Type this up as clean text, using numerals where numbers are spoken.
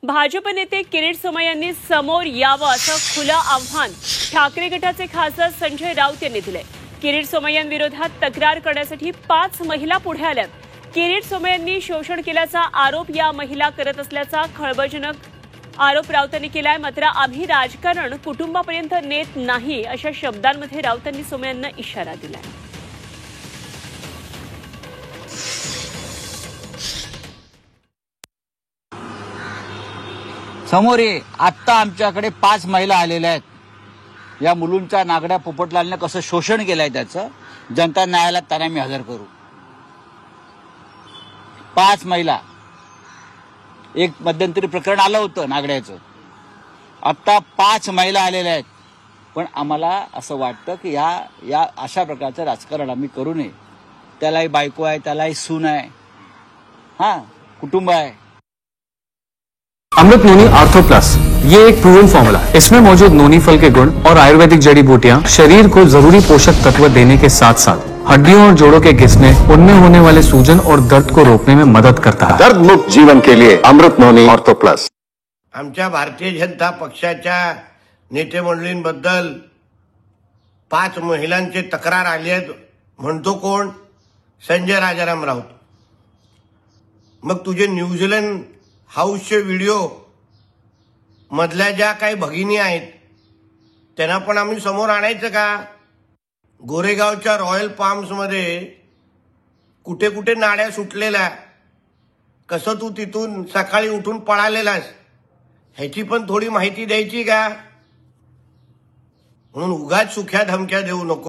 भाजप नेते किरीट सोमय्या यांनी समोर यावं असं खुलं आव्हान ठाकरे गटाचे खासदार संजय राऊत यांनी दिले। किरीट सोमय्यांविरोधात तक्रार करण्यासाठी 5 महिला पुढे आल्यात। किरीट सोमय्यांनी शोषण केल्याचा आरोप या महिला करत असल्याचा खळबळजनक आरोप राऊतांनी केलाय। मात्र आम्ही राजकारण कुटुंबापर्यंत नेत नाही अशा शब्दांमध्ये राऊतांनी सोमय्यांना इशारा दिलाय। समोर ये, आत्ता आमच्याकडे 5 महिला आलेल्या आहेत। या मुलूंच्या नागड्या पोपटलालने कसं शोषण केलंय त्याचं जनता न्यायालयात त्यांना मी हजर करू। 5 महिला, एक मध्यंतरी प्रकरण आलं होतं नागड्याचं, आता 5 महिला आलेल्या आहेत। पण आम्हाला असं वाटतं की या अशा प्रकारचं राजकारण आम्ही करू नये। त्यालाही बायको आहे, त्यालाही सून आहे, कुटुंब आहे। अमृत नोनी आर्थो प्लस, ये एक प्रूवन फॉर्मूला। इसमें मौजूद नोनी फल के गुण और आयुर्वेदिक जड़ी बूटियां शरीर को जरूरी पोषक तत्व देने के साथ साथ हड्डियों और जोड़ों के घिसने, उनमें होने वाले सूजन और दर्द को रोकने में मदद करता है। दर्द मुक्त जीवन के लिए अमृत नोनी आर्थो प्लस। आमच्या भारतीय जनता पक्षाच्या नेते मंडळींबद्दल 5 महिलांची तक्रार आली आहे म्हणतो कोण? संजय राजाराम राऊत। मग तुझे न्यूझीलंड हाऊसचे व्हिडिओ मधल्या ज्या काही भगिनी आहेत त्यांना पण आम्ही समोर आणायचं का? गोरेगावच्या रॉयल पाम्स मध्ये कुठे कुठे नाड्या सुटलेल्या, कसं तू तिथून सकाळी उठून पळालेलास ह्याची पण थोडी माहिती द्यायची का? म्हणून उगाच सुख्या धमक्या देऊ नको।